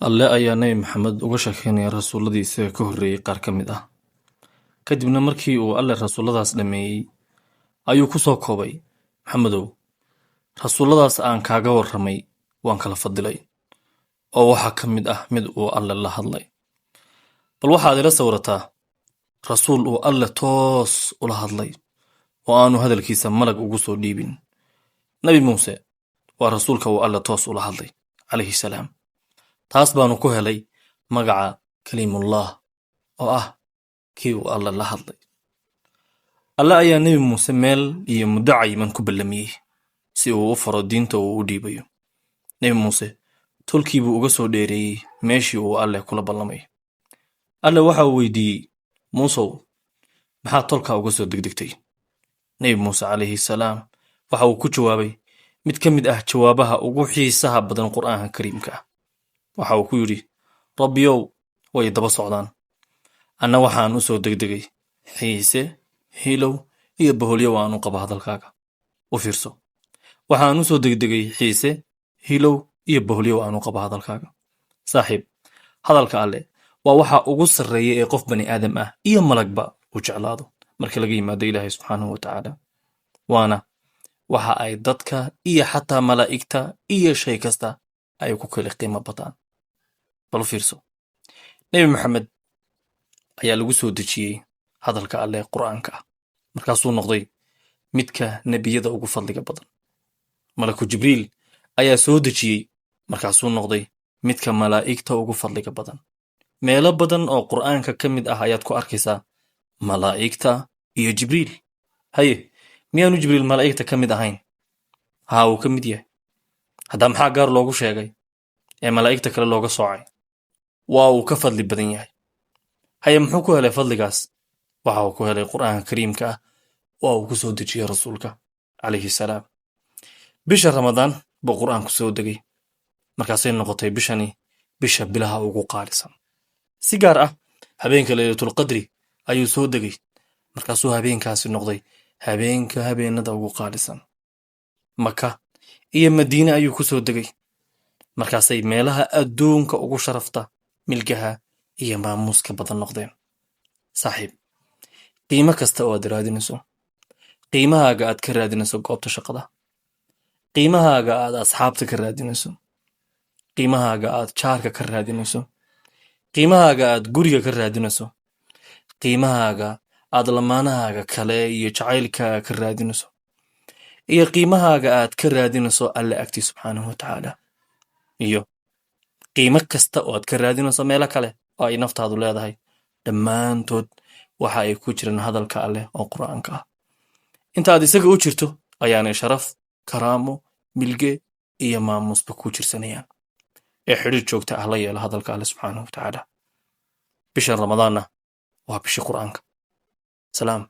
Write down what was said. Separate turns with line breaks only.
alle ayaa nebi maxamed uga sheekeynaya rasuulladii isaga ka horreeyey qaar ka mid ah. kadibna markii uu alle rasuulladaas dhammeeyey ayuu ku soo koobay, maxamedow, rasuulladaas aan kaaga warramay waan kala fadilay, oo waxaa ka mid ah mid uu alle la hadlay. bal waxaad ila sawirataa rasuul uu alle toos ula hadlay oo aanu hadalkiisa malag ugu soo dhiibin. nebi muuse waa rasuulka uu alle toos ula hadlay calayhi salaam. taas baanu ku helay magaca kaliimullah oo ah kii uu alle la hadlay. alle ayaa nebi muuse meel iyo muddo cayiman ku ballamiyey si uu u faro diinta uu u dhiibayo. nebi muuse tolkii buu uga soo dheereeyey meeshii uu alle kula ballamay. alle waxa uu weydiiyey, muusow, maxaad tolkaa uga soo degdegtay? nebi muuse calayhi salaam waxa uu ku jawaabay mid ka mid ah jawaabaha ugu xiisaha badan qur'aanka kariimka ah. waxa uu ku yidhi, rabbiyow, way daba socdaan. anna waxaan u soo degdegay xiise, hilow iyo boholyo waan u qaba hadalkaaga. u fiirso, waxaan u soo degdegay xiise, hilow iyo boholyo waan u qaba hadalkaaga. saaxiib, hadalka alle waa waxa ugu sarreeya ee qof bani aadam ah iyo malagba u jeclaado marka laga yimaado ilaahay subxaanahu wa tacaala. waana waxa ay dadka iyo xataa malaa'igta iyo shay kasta ay ku kala qiimo badaan. bal u fiirso, nebi maxamed ayaa lagu soo dejiyey hadalka alle qur'aanka ah, markaasuu noqday midka nebiyada ugu fadliga badan. malaku jibriil ayaa soo dejiyey, markaasuu noqday midka malaa'igta ugu fadliga badan. meelo badan oo qur'aanka ka mid ah ayaad ku arkaysaa malaa'igta iyo jibriil. haye, miyaanu jibriil malaa'igta ka mid ahayn? haa, uu ka mid yahay. haddaa maxaa gaar loogu sheegay ee malaa'igta kale looga soocay? waa uu ka fadli badan yahay. haye, muxuu ku helay fadligaas? waxa uu ku helay qur'aanka kariimka ah waa uu ku soo dejiyey rasuulka calayhi salaam. bisha ramadaan buu qur'aanku soo degay, markaasay noqotay bishani bisha bilaha ugu qaalisan. si gaar ah habeenka laylatulqadri ayuu soo degay, markaasuu habeenkaasi noqday habeenka habeenada ugu qaalisan. maka iyo madiine ayuu ku soo degay, markaasay meelaha adduunka ugu sharafta, milgaha iyo maamuuska badan noqdeen. saaxiib, qiimo kasta oo aad raadinayso, qiimahaaga aad ka raadinayso goobta shaqada, qiimahaaga aad asxaabta ka raadinayso, qiimahaaga aad jaarka ka raadinayso, qiimahaaga aad guriga ka raadinayso, qiimahaaga aad lamaanahaaga kale iyo jacaylkaaga ka raadinayso, iyo qiimahaaga aad ka raadinayso alle agtii subxaanahu wa tacaala, iyo qiimo kasta oo aad ka raadinayso meelo kale oo ay naftaadu leedahay, dhammaantood waxa ay ku jiraan hadalka alleh oo qur'aanka ah. intaad isaga u jirto ayaanay sharaf, karaamo, milge iyo maamuusba ku jirsanayaan. ee xidhiir joogta ah la yeela hadalka alleh subxaanahu wa tacaala. bishan ramadaanna waa bishii qur'aanka. salaam.